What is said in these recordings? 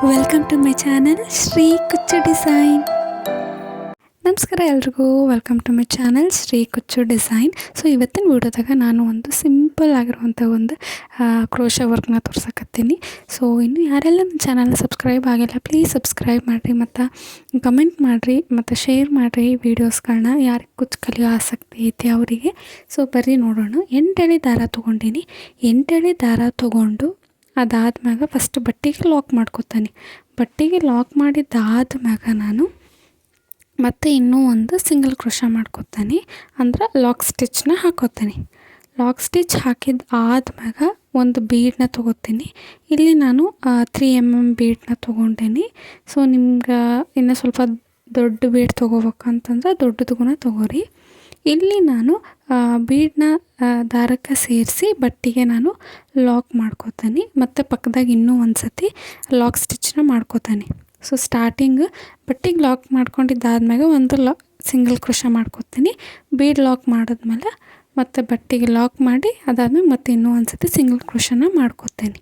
Welcome to my channel Shri Kuchu design. ನಮಸ್ಕಾರ ಎಲ್ರಿಗೂ, welcome to my channel Shri Kuchu design. So ಇವತ್ತಿನ ವಿಡಿಯೋದಾಗ ನಾನು ಒಂದು ಸಿಂಪಲ್ ಆಗಿರುವಂಥ ಒಂದು ಕ್ರೋಶಾ ವರ್ಕ್ನ ತೋರ್ಸಕತ್ತೀನಿ. ಸೊ ಇನ್ನು ಯಾರೆಲ್ಲ ನನ್ನ ಚಾನಲ್ನ ಸಬ್ಸ್ಕ್ರೈಬ್ ಆಗಿಲ್ಲ, ಪ್ಲೀಸ್ ಸಬ್ಸ್ಕ್ರೈಬ್ ಮಾಡಿರಿ ಮತ್ತು ಕಮೆಂಟ್ ಮಾಡಿರಿ ಮತ್ತು ಶೇರ್ ಮಾಡಿರಿ ವೀಡಿಯೋಸ್ಗಳನ್ನ. ಯಾರಿಗೆ ಕುಚ್ಚು ಕಲಿಯೋ ಆಸಕ್ತಿ ಐತಿ ಅವರಿಗೆ. ಸೊ ಬರ್ರಿ ನೋಡೋಣ. 8 ಎಳೆ ದಾರ ತೊಗೊಂಡಿನಿ. 8 ಎಳೆ ದಾರ ತೊಗೊಂಡು ಅದಾದ್ಮ್ಯಾಗ ಫಸ್ಟ್ ಬಟ್ಟೆಗೆ ಲಾಕ್ ಮಾಡ್ಕೊತಾನೆ. ಬಟ್ಟೆಗೆ ಲಾಕ್ ಮಾಡಿದ್ದಾದ್ಮ್ಯಾಗ ನಾನು ಮತ್ತು ಇನ್ನೂ ಒಂದು ಸಿಂಗಲ್ ಕ್ರೋಶಾ ಮಾಡ್ಕೊತಾನೆ, ಅಂದ್ರೆ ಲಾಕ್ ಸ್ಟಿಚ್ನ ಹಾಕೋತೀನಿ. ಲಾಕ್ ಸ್ಟಿಚ್ ಹಾಕಿದ ಆದ್ಮ್ಯಾಗ ಒಂದು ಬೀಡನ್ನ ತೊಗೋತೀನಿ. ಇಲ್ಲಿ ನಾನು 3mm ಬೀಡನ್ನ ತೊಗೊಂಡೇನಿ. ಸೊ ನಿಮ್ಗೆ ಇನ್ನೂ ಸ್ವಲ್ಪ ದೊಡ್ಡ ಬೀಡ್ ತೊಗೋಬೇಕಂತಂದ್ರೆ ದೊಡ್ಡದಕ್ಕೂ ತೊಗೋರಿ. ಇಲ್ಲಿ ನಾನು ಬೀಡನ್ನ ದಾರಕ್ಕೆ ಸೇರಿಸಿ ಬಟ್ಟೆಗೆ ನಾನು ಲಾಕ್ ಮಾಡ್ಕೋತೀನಿ ಮತ್ತು ಪಕ್ಕದಾಗ ಇನ್ನೂ ಒಂದು ಸತಿ ಲಾಕ್ ಸ್ಟಿಚ್ನ ಮಾಡ್ಕೋತೀನಿ. ಸೊ ಸ್ಟಾರ್ಟಿಂಗ್ ಬಟ್ಟೆಗೆ ಲಾಕ್ ಮಾಡ್ಕೊಂಡಿದ್ದಾದ್ಮೇಲೆ ಒಂದು ಸಿಂಗಲ್ ಕ್ರೋಶಾ ಮಾಡ್ಕೋತೀನಿ. ಬೀಡ್ ಲಾಕ್ ಮಾಡಿದ್ಮೇಲೆ ಮತ್ತು ಬಟ್ಟೆಗೆ ಲಾಕ್ ಮಾಡಿ ಅದಾದ್ಮೇಲೆ ಮತ್ತೆ ಇನ್ನೂ ಒಂದು ಸತಿ ಸಿಂಗಲ್ ಕ್ರೋಶಾನ ಮಾಡ್ಕೋತೀನಿ.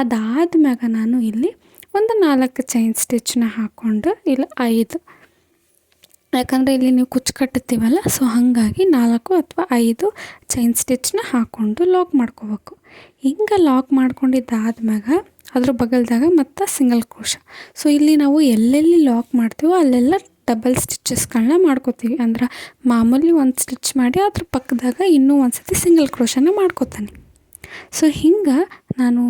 ಅದಾದ್ಮ್ಯಾಗ ನಾನು ಇಲ್ಲಿ ಒಂದು 4 ಚೈನ್ ಸ್ಟಿಚ್ನ ಹಾಕ್ಕೊಂಡು ಇಲ್ಲಿ 5, ಯಾಕಂದರೆ ಇಲ್ಲಿ ನೀವು ಕುಚ್ಚು ಕಟ್ಟುತ್ತೀವಲ್ಲ, ಸೊ ಹಾಗಾಗಿ 4 ಅಥವಾ 5 ಚೈನ್ ಸ್ಟಿಚ್ನ ಹಾಕ್ಕೊಂಡು ಲಾಕ್ ಮಾಡ್ಕೋಬೇಕು. ಹಿಂಗೆ ಲಾಕ್ ಮಾಡ್ಕೊಂಡಿದ್ದಾದ್ಮ್ಯಾಗ ಅದ್ರ ಬಗಲ್ದಾಗ ಮತ್ತು ಸಿಂಗಲ್ ಕ್ರೋಶಾ. ಸೊ ಇಲ್ಲಿ ನಾವು ಎಲ್ಲೆಲ್ಲಿ ಲಾಕ್ ಮಾಡ್ತೀವೋ ಅಲ್ಲೆಲ್ಲ ಡಬಲ್ ಸ್ಟಿಚಸ್ಗಳನ್ನ ಮಾಡ್ಕೋತೀವಿ. ಅಂದ್ರೆ ಮಾಮೂಲಿ ಒಂದು ಸ್ಟಿಚ್ ಮಾಡಿ ಅದ್ರ ಪಕ್ಕದಾಗ ಇನ್ನೂ ಒಂದು ಸತಿ ಸಿಂಗಲ್ ಕ್ರೋಶಾನ ಮಾಡ್ಕೋತಾನೆ. ಸೊ ಹಿಂಗೆ ನಾನು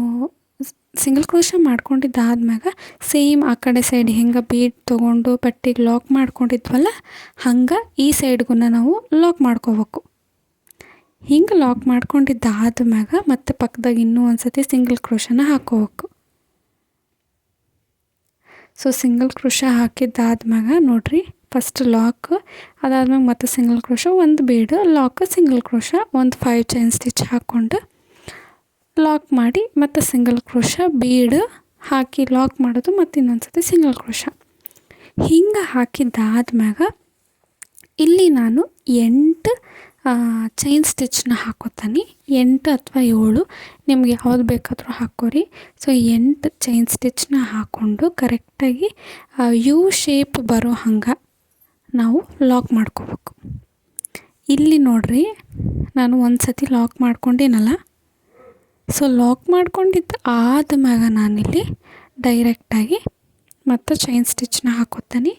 ಸಿಂಗಲ್ ಕ್ರೋಶಾ ಮಾಡ್ಕೊಂಡಿದ್ದಾದ್ಮ್ಯಾಗ ಸೇಮ್ ಆ ಕಡೆ ಸೈಡ್ ಹೆಂಗೆ ಬೀಡ್ ತೊಗೊಂಡು ಬಟ್ಟೆಗೆ ಲಾಕ್ ಮಾಡ್ಕೊಂಡಿದ್ವಲ್ಲ, ಹಂಗೆ ಈ ಸೈಡ್ಗೂ ನಾವು ಲಾಕ್ ಮಾಡ್ಕೋಬೇಕು. ಹಿಂಗೆ ಲಾಕ್ ಮಾಡ್ಕೊಂಡಿದ್ದಾದ್ಮ್ಯಾಗ ಮತ್ತು ಪಕ್ಕದಾಗ ಇನ್ನೂ ಒಂದು ಸತಿ ಸಿಂಗಲ್ ಕ್ರೋಶಾನ ಹಾಕೋಬೇಕು. ಸೊ ಸಿಂಗಲ್ ಕ್ರೋಶಾ ಹಾಕಿದ್ದಾದ್ಮ್ಯಾಗ ನೋಡಿರಿ, ಫಸ್ಟ್ ಲಾಕ್, ಅದಾದ್ಮ್ಯಾಗ ಮತ್ತು ಸಿಂಗಲ್ ಕ್ರೋಶಾ, ಒಂದು ಬೀಡು, ಲಾಕ್, ಸಿಂಗಲ್ ಕ್ರೋಶಾ, ಒಂದು 5 ಚೈನ್ ಸ್ಟಿಚ್ ಹಾಕ್ಕೊಂಡು ಲಾಕ್ ಮಾಡಿ ಮತ್ತು ಸಿಂಗಲ್ ಕ್ರೋಶಾ, ಬೀಡ್ ಹಾಕಿ ಲಾಕ್ ಮಾಡೋದು, ಮತ್ತು ಇನ್ನೊಂದು ಸತಿ ಸಿಂಗಲ್ ಕ್ರೋಶಾ. ಹಿಂಗೆ ಹಾಕಿದ್ದಾದ್ಮ್ಯಾಗ ಇಲ್ಲಿ ನಾನು 8 ಚೈನ್ ಸ್ಟಿಚ್ನ ಹಾಕೋತೀನಿ. 8 ಅಥವಾ 7 ನಿಮ್ಗೆ ಯಾವ್ದು ಬೇಕಾದರೂ ಹಾಕೋರಿ. ಸೊ 8 ಚೈನ್ ಸ್ಟಿಚ್ನ ಹಾಕ್ಕೊಂಡು ಕರೆಕ್ಟಾಗಿ ಯು ಶೇಪ್ ಬರೋ ಹಂಗೆ ನಾವು ಲಾಕ್ ಮಾಡ್ಕೋಬೇಕು. ಇಲ್ಲಿ ನೋಡಿರಿ, ನಾನು ಒಂದು ಸತಿ ಲಾಕ್ ಮಾಡ್ಕೊಂಡಿನಲ್ಲ, ಸೊ ಲಾಕ್ ಮಾಡ್ಕೊಂಡಿದ್ದು ಆದ್ಮ್ಯಾಗ ನಾನಿಲ್ಲಿ ಡೈರೆಕ್ಟಾಗಿ ಮತ್ತು ಚೈನ್ ಸ್ಟಿಚ್ನ ಹಾಕೋತೀನಿ.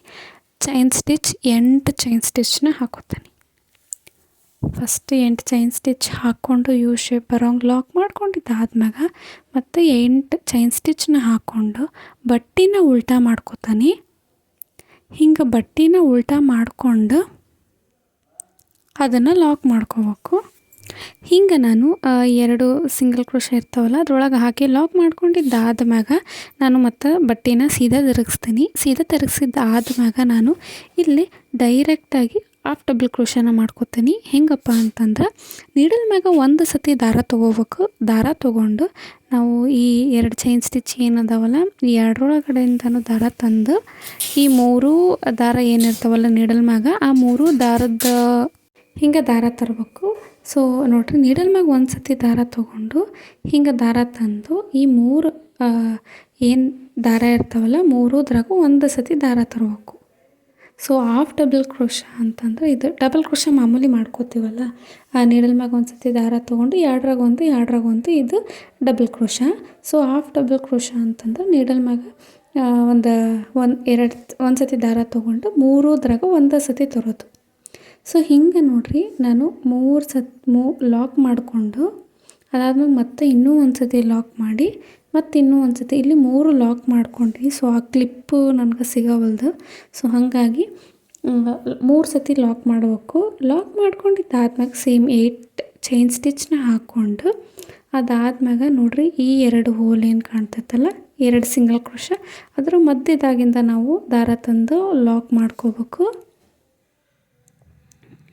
ಚೈನ್ ಸ್ಟಿಚ್ 8 ಚೈನ್ ಸ್ಟಿಚ್ನ ಹಾಕೋತೀನಿ. ಫಸ್ಟ್ 8 ಚೈನ್ ಸ್ಟಿಚ್ ಹಾಕ್ಕೊಂಡು ಯು ಶೇಪ್ ಬರೋಂಗೆ ಲಾಕ್ ಮಾಡ್ಕೊಂಡಿದ್ದಾದ್ಮ್ಯಾಗ ಮತ್ತು 8 ಚೈನ್ ಸ್ಟಿಚ್ನ ಹಾಕ್ಕೊಂಡು ಬಟ್ಟೆನ ಉಲ್ಟಾ ಮಾಡ್ಕೋತೀನಿ. ಹಿಂಗೆ ಬಟ್ಟೆನ ಉಲ್ಟಾ ಮಾಡಿಕೊಂಡು ಅದನ್ನು ಲಾಕ್ ಮಾಡ್ಕೋಬೇಕು. ಹಿಂಗೆ ನಾನು 2 ಸಿಂಗಲ್ ಕ್ರೋಶಾ ಇರ್ತಾವಲ್ಲ ಅದ್ರೊಳಗೆ ಹಾಕಿ ಲಾಕ್ ಮಾಡ್ಕೊಂಡಿದ್ದಾದ್ಮ್ಯಾಗ ನಾನು ಮತ್ತು ಬಟ್ಟೆನ ಸೀದಾ ತಿರುಗಿಸ್ತೀನಿ. ಸೀದಾ ತಿರುಗಿಸಿದ್ದಾದ್ಮ್ಯಾಗ ನಾನು ಇಲ್ಲಿ ಡೈರೆಕ್ಟಾಗಿ ಹಾಫ್ ಡಬಲ್ ಕ್ರೋಶಾನ ಮಾಡ್ಕೋತೀನಿ. ಹೆಂಗಪ್ಪ ಅಂತಂದ್ರೆ ನೀಡಲ್ ಮ್ಯಾಗ ಒಂದು ಸತಿ ದಾರ ತೊಗೋಬೇಕು. ದಾರ ತೊಗೊಂಡು ನಾವು ಈ 2 ಚೈನ್ ಸ್ಟಿಚ್ ಏನದಾವಲ್ಲ, ಈ 2ರೊಳಗಡೆಯಿಂದನೂ ದಾರ ತಂದು ಈ 3 ದಾರ ಏನಿರ್ತಾವಲ್ಲ ನೀಡಲ್ ಮ್ಯಾಗ, ಆ 3 ದಾರದ ಹಿಂಗೆ ದಾರ ತರಬೇಕು. ಸೊ ನೋಡಿರಿ, ನೀಡಲ್ ಮ್ಯಾಗ ಒಂದು ಸತಿ ದಾರ ತೊಗೊಂಡು ಹಿಂಗೆ ದಾರ ತಂದು ಈ 3 ಏನು ದಾರ ಇರ್ತಾವಲ್ಲ 3ದ್ರಾಗೂ ಒಂದು ಸತಿ ದಾರ ತರಬೇಕು. ಸೊ ಹಾಫ್ ಡಬಲ್ ಕ್ರೋಶಾ ಅಂತಂದ್ರೆ ಇದು ಡಬಲ್ ಕ್ರೋಶಾ ಮಾಮೂಲಿ ಮಾಡ್ಕೋತೀವಲ್ಲ, ಆ ನೀಡಲ್ ಮ್ಯಾಗ ಒಂದು ಸತಿ ದಾರ ತೊಗೊಂಡು 2ರಾಗೊಂದು ಇದು double crochet. So half double crochet ಅಂತಂದ್ರೆ ನೀಡಲ್ ಮ್ಯಾಗ ಒಂದು ಸತಿ ದಾರ ತೊಗೊಂಡು 3ದ್ರಾಗ ಒಂದು ಸತಿ ತರೋದು. ಸೊ ಹಿಂಗೆ ನೋಡಿರಿ, ನಾನು 3 ಲಾಕ್ ಮಾಡಿಕೊಂಡು ಅದಾದ್ಮೇಲೆ ಮತ್ತೆ ಇನ್ನೂ ಒಂದು ಸತಿ ಲಾಕ್ ಮಾಡಿ ಮತ್ತು ಇನ್ನೂ ಒಂದು ಸತಿ ಇಲ್ಲಿ 3 ಲಾಕ್ ಮಾಡ್ಕೊಂಡ್ರಿ. ಸೊ ಆ ಕ್ಲಿಪ್ಪು ನನಗೆ ಸಿಗೋವಲ್ದು. ಸೊ ಹಾಗಾಗಿ 3 ಸತಿ ಲಾಕ್ ಮಾಡಬೇಕು. ಲಾಕ್ ಮಾಡ್ಕೊಂಡಿದ್ದಾದ್ಮ್ಯಾಗ ಸೇಮ್ 8 ಚೈನ್ ಸ್ಟಿಚ್ನ ಹಾಕ್ಕೊಂಡು ಅದಾದ್ಮ್ಯಾಗ ನೋಡಿರಿ, ಈ 2 ಹೋಲ್ ಏನು ಕಾಣ್ತೈತಲ್ಲ, 2 ಸಿಂಗಲ್ ಕ್ರೋಶಾ, ಅದರ ಮಧ್ಯದಾಗಿಂದ ನಾವು ದಾರ ತಂದು ಲಾಕ್ ಮಾಡ್ಕೋಬೇಕು.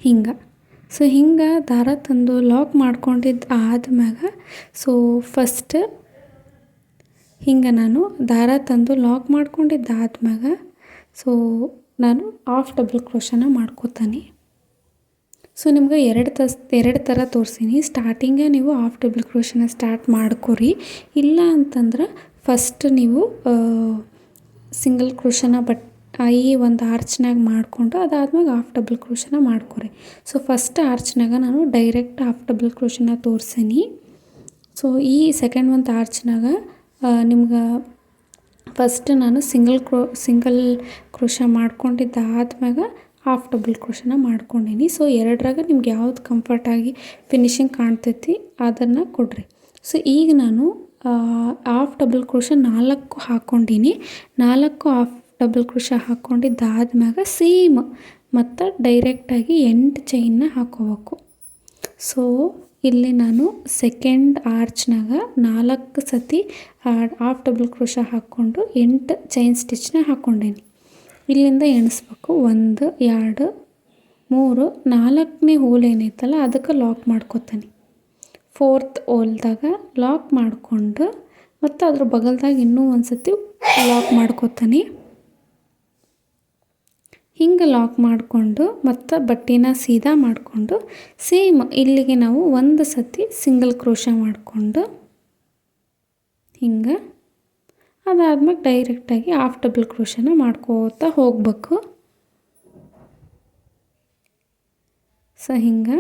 ಹಿಂಗೆ ಸೊ ಹಿಂಗೆ ದಾರ ತಂದು ಲಾಕ್ ಮಾಡ್ಕೊಂಡಿದ್ದು ಆದ್ಮ್ಯಾಗ ಸೊ ಫಸ್ಟ್ ಹಿಂಗೆ ನಾನು ದಾರ ತಂದು ಲಾಕ್ ಮಾಡ್ಕೊಂಡಿದ್ದಾದ್ಮ್ಯಾಗ ಸೊ ನಾನು ಹಾಫ್ ಡಬಲ್ ಕ್ರೋಶಾನ ಮಾಡ್ಕೋತೀನಿ. ಸೊ ನಿಮ್ಗೆ ಎರಡು ಥರ ತೋರಿಸೀನಿ. ಸ್ಟಾರ್ಟಿಂಗೇ ನೀವು ಹಾಫ್ ಡಬಲ್ ಕ್ರೋಶನ ಸ್ಟಾರ್ಟ್ ಮಾಡ್ಕೊರಿ. ಇಲ್ಲ ಅಂತಂದ್ರೆ ಫಸ್ಟ್ ನೀವು ಸಿಂಗಲ್ ಕ್ರೋಶನ ಈ ಒಂದು ಆರ್ಚ್ನಾಗ ಮಾಡಿಕೊಂಡು ಅದಾದ್ಮೇಲೆ ಹಾಫ್ ಡಬಲ್ ಕ್ರೋಶನ ಮಾಡ್ಕೊರಿ. ಸೊ ಫಸ್ಟ್ ಆರ್ಚ್ನಾಗ ನಾನು ಡೈರೆಕ್ಟ್ ಹಾಫ್ ಡಬಲ್ ಕ್ರೋಶನ ತೋರಿಸೀನಿ. ಸೊ ಈ ಸೆಕೆಂಡ್ ಒಂದು ಆರ್ಚ್ನಾಗ ನಿಮ್ಗೆ ಫಸ್ಟ್ ನಾನು ಸಿಂಗಲ್ ಕ್ರೋಶ ಮಾಡ್ಕೊಂಡಿದ್ದಾದ್ಮ್ಯಾಗ ಹಾಫ್ ಡಬಲ್ ಕ್ರೋಶನ ಮಾಡ್ಕೊಂಡೀನಿ. ಸೊ ಎರಡರಾಗ ನಿಮ್ಗೆ ಯಾವ್ದು ಕಂಫರ್ಟಾಗಿ ಫಿನಿಶಿಂಗ್ ಕಾಣ್ತೈತಿ ಅದನ್ನು ಕೊಡ್ರಿ. ಸೊ ಈಗ ನಾನು ಹಾಫ್ ಡಬಲ್ ಕ್ರೋಶ 4 ಹಾಕ್ಕೊಂಡೀನಿ. 4 ಹಾಫ್ ಡಬಲ್ ಕ್ರೋಶ ಹಾಕ್ಕೊಂಡಿದ್ದಾದ್ಮ್ಯಾಗ ಸೇಮ್ ಮತ್ತು ಡೈರೆಕ್ಟಾಗಿ 8 ಚೈನ್ನ ಹಾಕೋಬೇಕು. ಸೊ ಇಲ್ಲಿ ನಾನು ಸೆಕೆಂಡ್ ಆರ್ಚ್ನಾಗ 4 ಸತಿ ಹಾಫ್ ಡಬಲ್ ಕ್ರೋಶ ಹಾಕ್ಕೊಂಡು 8 ಚೈನ್ ಸ್ಟಿಚ್ನ ಹಾಕ್ಕೊಂಡೀನಿ. ಇಲ್ಲಿಂದ ಎಣಿಸ್ಬೇಕು 1 2 3 4ನೇ ಹೋಲ್ ಏನೈತಲ್ಲ ಅದಕ್ಕೆ ಲಾಕ್ ಮಾಡ್ಕೊತೀನಿ. 4th ಹೋಲ್ದಾಗ ಲಾಕ್ ಮಾಡಿಕೊಂಡು ಮತ್ತು ಅದ್ರ ಬಗಲ್ದಾಗ ಇನ್ನೂ ಒಂದು ಸತಿ ಲಾಕ್ ಮಾಡ್ಕೊತೀನಿ. ಹಿಂಗೆ ಲಾಕ್ ಮಾಡಿಕೊಂಡು ಮತ್ತು ಬಟ್ಟೆನ ಸೀದಾ ಮಾಡಿಕೊಂಡು ಸೇಮ್ ಇಲ್ಲಿಗೆ ನಾವು ಒಂದು ಸತಿ ಸಿಂಗಲ್ ಕ್ರೋಶ ಮಾಡಿಕೊಂಡು ಹಿಂಗೆ ಅದಾದ್ಮೇಲೆ ಡೈರೆಕ್ಟಾಗಿ ಹಾಫ್ ಡಬಲ್ ಕ್ರೋಶನ ಮಾಡ್ಕೋತಾ ಹೋಗಬೇಕು. ಸೊ ಹಿಂಗೆ.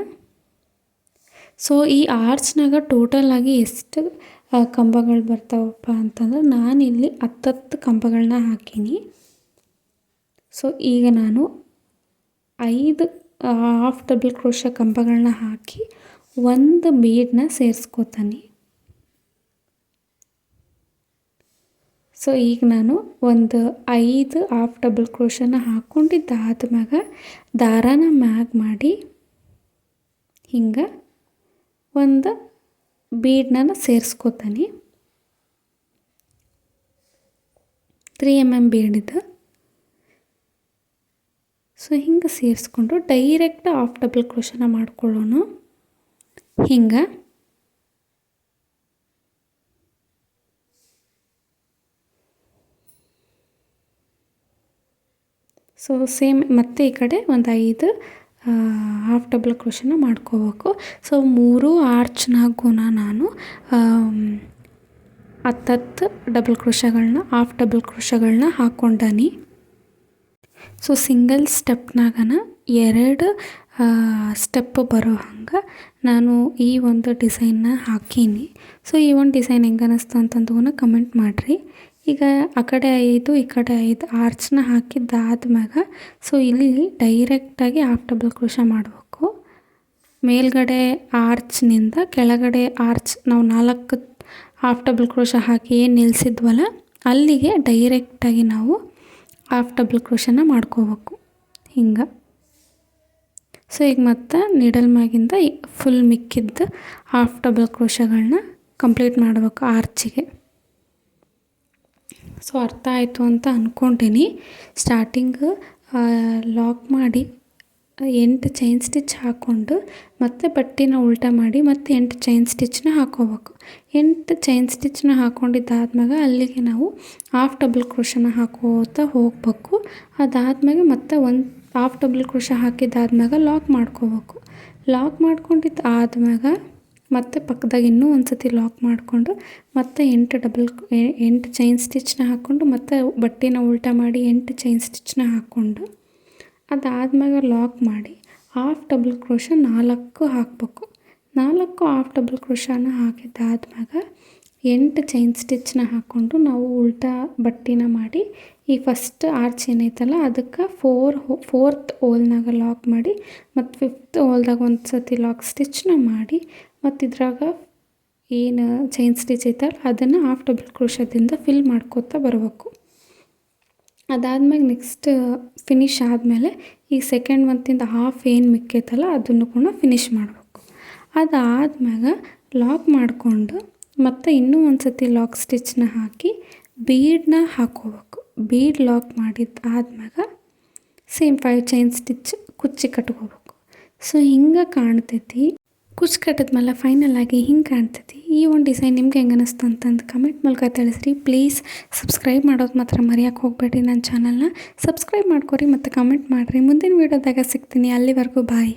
ಸೊ ಈ ಆರ್ಚ್ನಾಗ ಟೋಟಲಾಗಿ ಎಷ್ಟು ಕಂಬಗಳು ಬರ್ತಾವಪ್ಪ ಅಂತಂದ್ರೆ ನಾನಿಲ್ಲಿ 10 ಕಂಬಗಳನ್ನ ಹಾಕೀನಿ. ಸೊ ಈಗ ನಾನು 5 ಹಾಫ್ ಡಬಲ್ ಕ್ರೋಶ ಕಂಬಗಳನ್ನ ಹಾಕಿ ಒಂದು ಬೀಡನ್ನ ಸೇರಿಸ್ಕೋತೀನಿ. ಸೊ ಈಗ ನಾನು ಒಂದು 5 ಹಾಫ್ ಡಬಲ್ ಕ್ರೋಶನ ಹಾಕ್ಕೊಂಡಿದ್ದಾದ್ಮ್ಯಾಗ ದಾರಾನ ಮ್ಯಾಗ್ ಮಾಡಿ ಹಿಂಗೆ ಒಂದು ಬೀಡನ್ನ ಸೇರಿಸ್ಕೋತೀನಿ. 3 mm ಬೀಡಿದ್ದು. ಸೊ ಹಿಂಗೆ ಸೇರಿಸ್ಕೊಂಡು ಡೈರೆಕ್ಟ್ ಹಾಫ್ ಡಬಲ್ ಕ್ರೋಶನ ಮಾಡ್ಕೊಳ್ಳೋಣ ಹಿಂಗೆ. ಸೊ ಸೇಮ್ ಮತ್ತೆ ಈ ಕಡೆ ಒಂದು 5 ಹಾಫ್ ಡಬಲ್ ಕ್ರೋಶನ ಮಾಡ್ಕೋಬೇಕು. ಸೊ 3 ಆರ್ಚ್ನಾಗೂ ನಾನು 10 ಡಬಲ್ ಕ್ರೋಶಗಳನ್ನ ಹಾಫ್ ಡಬಲ್ ಕ್ರೋಶಗಳನ್ನ ಹಾಕ್ಕೊಂಡೀನಿ. ಸೊ ಸಿಂಗಲ್ ಸ್ಟೆಪ್ನಾಗನ 2 ಸ್ಟೆಪ್ ಬರೋ ಹಂಗೆ ನಾನು ಈ ಒಂದು ಡಿಸೈನ್ನ ಹಾಕೀನಿ. ಸೊ ಈ ಒಂದು ಡಿಸೈನ್ ಹೆಂಗೆ ಅನ್ನಿಸ್ತು ಅಂತಂದು ಕಮೆಂಟ್ ಮಾಡಿರಿ. ಈಗ ಆ ಕಡೆ 5 ಈ ಕಡೆ 5 ಆರ್ಚ್ನ ಹಾಕಿದ್ದಾದ್ಮ್ಯಾಗ ಸೊ ಇಲ್ಲಿ ಡೈರೆಕ್ಟಾಗಿ ಹಾಫ್ ಡಬಲ್ ಕ್ರೋಶ ಮಾಡಬೇಕು. ಮೇಲ್ಗಡೆ ಆರ್ಚ್ನಿಂದ ಕೆಳಗಡೆ ಆರ್ಚ್ ನಾವು 4 ಹಾಫ್ ಡಬಲ್ ಕ್ರೋಶ ಹಾಕಿ ಏನು ನಿಲ್ಲಿಸಿದ್ವಲ್ಲ ಅಲ್ಲಿಗೆ ಡೈರೆಕ್ಟಾಗಿ ನಾವು ಹಾಫ್ ಡಬಲ್ ಕ್ರೋಶನ ಮಾಡ್ಕೋಬೇಕು ಹಿಂಗೆ. ಸೊ ಈಗ ಮತ್ತು ನೀಡಲ್ ಮ್ಯಾಗಿಂದ ಫುಲ್ ಮಿಕ್ಕಿದ್ದು ಹಾಫ್ ಡಬಲ್ ಕ್ರೋಶಗಳನ್ನ ಕಂಪ್ಲೀಟ್ ಮಾಡಬೇಕು ಆರ್ಚಿಗೆ. ಸೊ ಅರ್ಥ ಆಯಿತು ಅಂತ ಅಂದ್ಕೊಂಡೀನಿ. ಸ್ಟಾರ್ಟಿಂಗ್ ಲಾಕ್ ಮಾಡಿ 8 ಚೈನ್ ಸ್ಟಿಚ್ ಹಾಕ್ಕೊಂಡು ಮತ್ತು ಬಟ್ಟೆನ ಉಲ್ಟಾ ಮಾಡಿ ಮತ್ತು 8 ಚೈನ್ ಸ್ಟಿಚ್ನ ಹಾಕ್ಕೋಬೇಕು. 8 ಚೈನ್ ಸ್ಟಿಚ್ನ ಹಾಕ್ಕೊಂಡಿದ್ದಾದ್ಮ್ಯಾಗ ಅಲ್ಲಿಗೆ ನಾವು ಹಾಫ್ ಡಬಲ್ ಕ್ರೋಶನ ಹಾಕೋತಾ ಹೋಗಬೇಕು. ಅದಾದ್ಮ್ಯಾಗ ಮತ್ತು ಒಂದು ಹಾಫ್ ಡಬಲ್ ಕ್ರೋಶ ಹಾಕಿದ್ದಾದ್ಮ್ಯಾಗ ಲಾಕ್ ಮಾಡ್ಕೋಬೇಕು. ಲಾಕ್ ಮಾಡ್ಕೊಂಡಿದ್ದು ಆದ್ಮ್ಯಾಗ ಮತ್ತು ಪಕ್ಕದಾಗ ಇನ್ನೂ ಒಂದು ಸತಿ ಲಾಕ್ ಮಾಡಿಕೊಂಡು ಮತ್ತು 8 ಚೈನ್ ಸ್ಟಿಚ್ನ ಹಾಕ್ಕೊಂಡು ಮತ್ತು ಬಟ್ಟೆನ ಉಲ್ಟಾ ಮಾಡಿ 8 ಚೈನ್ ಸ್ಟಿಚ್ನ ಹಾಕ್ಕೊಂಡು ಅದಾದ್ಮ್ಯಾಗ ಲಾಕ್ ಮಾಡಿ ಹಾಫ್ ಡಬಲ್ ಕ್ರೋಶ 4 ಹಾಕಬೇಕು. 4 ಹಾಫ್ ಡಬಲ್ ಕ್ರೋಶನ ಹಾಕಿದ್ದಾದ್ಮ್ಯಾಗ 8 ಚೈನ್ ಸ್ಟಿಚ್ನ ಹಾಕ್ಕೊಂಡು ನಾವು ಉಲ್ಟಾ ಬಟ್ಟೆನ ಮಾಡಿ ಈ ಫಸ್ಟ್ ಆರ್ಚ್ ಏನೈತಲ್ಲ ಅದಕ್ಕೆ 4th ಹೋಲ್ನಾಗ ಲಾಕ್ ಮಾಡಿ ಮತ್ತು 5th ಹೋಲ್ದಾಗ ಒಂದು ಸತಿ ಲಾಕ್ ಸ್ಟಿಚ್ನ ಮಾಡಿ ಮತ್ತು ಇದ್ರಾಗ ಏನು ಚೈನ್ ಸ್ಟಿಚ್ ಐತಲ್ಲ ಅದನ್ನು ಹಾಫ್ ಡಬಲ್ ಕ್ರೋಶದಿಂದ ಫಿಲ್ ಮಾಡ್ಕೋತಾ ಬರಬೇಕು. ಅದಾದ್ಮೇಲೆ ನೆಕ್ಸ್ಟ್ ಫಿನಿಶ್ ಆದಮೇಲೆ ಈ ಸೆಕೆಂಡ್ ಮಂತಿಂದ ಹಾಫ್ ಏನು ಮಿಕ್ಕೈತಲ್ಲ ಅದನ್ನು ಕೂಡ ಫಿನಿಶ್ ಮಾಡಬೇಕು. ಅದಾದ್ಮ್ಯಾಗ ಲಾಕ್ ಮಾಡಿಕೊಂಡು ಮತ್ತು ಇನ್ನೂ ಒಂದು ಸತಿ ಲಾಕ್ ಸ್ಟಿಚ್ನ ಹಾಕಿ ಬೀಡನ್ನ ಹಾಕ್ಕೋಬೇಕು. ಬೀಡ್ ಲಾಕ್ ಮಾಡಿದ್ದಾದ್ಮ್ಯಾಗ ಸೇಮ್ 5 ಚೈನ್ ಸ್ಟಿಚ್ ಕುಚ್ಚಿ ಕಟ್ಕೋಬೇಕು. ಸೊ ಹಿಂಗೆ ಕಾಣ್ತೈತಿ. ಕುಚ್ಚು ಕಟ್ಟಿದ್ಮೇಲೆ ಫೈನಲಾಗಿ ಹಿಂಗೆ ಕಾಣ್ತೈತಿ. ಈ ಒಂದು ಡಿಸೈನ್ ನಿಮ್ಗೆ ಹೆಂಗೆ ಅನ್ನಿಸ್ತು ಅಂತಂದು ಕಮೆಂಟ್ ಮೂಲಕ ತಿಳಿಸ್ರಿ. ಪ್ಲೀಸ್ ಸಬ್ಸ್ಕ್ರೈಬ್ ಮಾಡೋದು ಮಾತ್ರ ಮರೆಯೋಕ್ಕೆ ಹೋಗಬೇಡ್ರಿ. ನನ್ನ ಚಾನಲ್ನ ಸಬ್ಸ್ಕ್ರೈಬ್ ಮಾಡ್ಕೊರಿ ಮತ್ತು ಕಮೆಂಟ್ ಮಾಡಿರಿ. ಮುಂದಿನ ವೀಡಿಯೋದಾಗ ಸಿಗ್ತೀನಿ. ಅಲ್ಲಿವರೆಗೂ ಬಾಯ್.